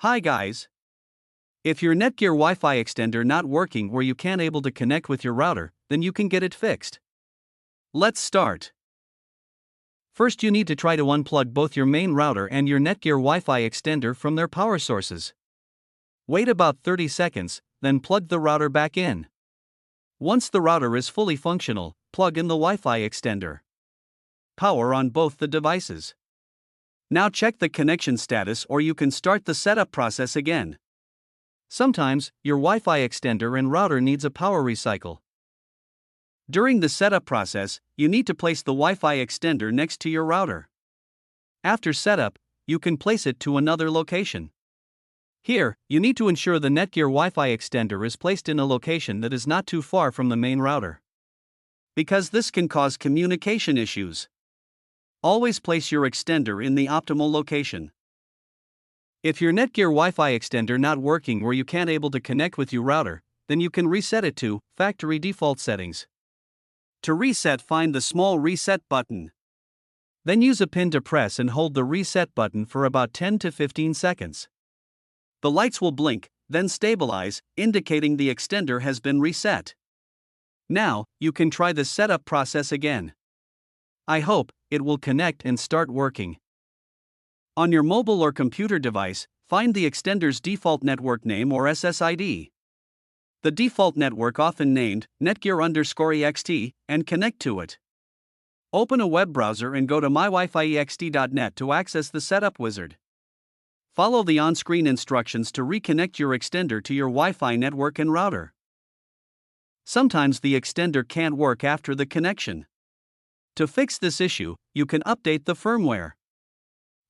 Hi guys. If your Netgear Wi-Fi extender not working or you can't able to connect with your router, then you can get it fixed. Let's start. First you need to try to unplug both your main router and your Netgear Wi-Fi extender from their power sources. Wait about 30 seconds, then plug the router back in. Once the router is fully functional, plug in the Wi-Fi extender. Power on both the devices. Now check the connection status or you can start the setup process again. Sometimes, your Wi-Fi extender and router needs a power recycle. During the setup process, you need to place the Wi-Fi extender next to your router. After setup, you can place it to another location. Here, you need to ensure the Netgear Wi-Fi extender is placed in a location that is not too far from the main router, because this can cause communication issues. Always place your extender in the optimal location. If your Netgear Wi-Fi extender not working or you can't able to connect with your router, then you can reset it to factory default settings. To reset, find the small reset button. Then use a pin to press and hold the reset button for about 10 to 15 seconds. The lights will blink, then stabilize, indicating the extender has been reset. Now, you can try the setup process again. I hope it will connect and start working. On your mobile or computer device, find the extender's default network name or SSID. The default network, often named Netgear_EXT, and connect to it. Open a web browser and go to mywifi.ext.net to access the setup wizard. Follow the on-screen instructions to reconnect your extender to your Wi-Fi network and router. Sometimes the extender can't work after the connection. To fix this issue, you can update the firmware.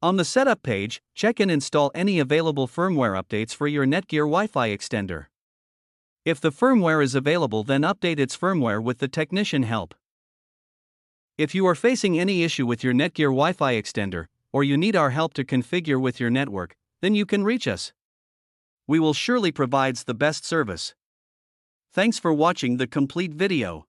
On the setup page, check and install any available firmware updates for your Netgear Wi-Fi extender. If the firmware is available, then update its firmware with the technician help. If you are facing any issue with your Netgear Wi-Fi extender, or you need our help to configure with your network, then you can reach us. We will surely provide the best service. Thanks for watching the complete video.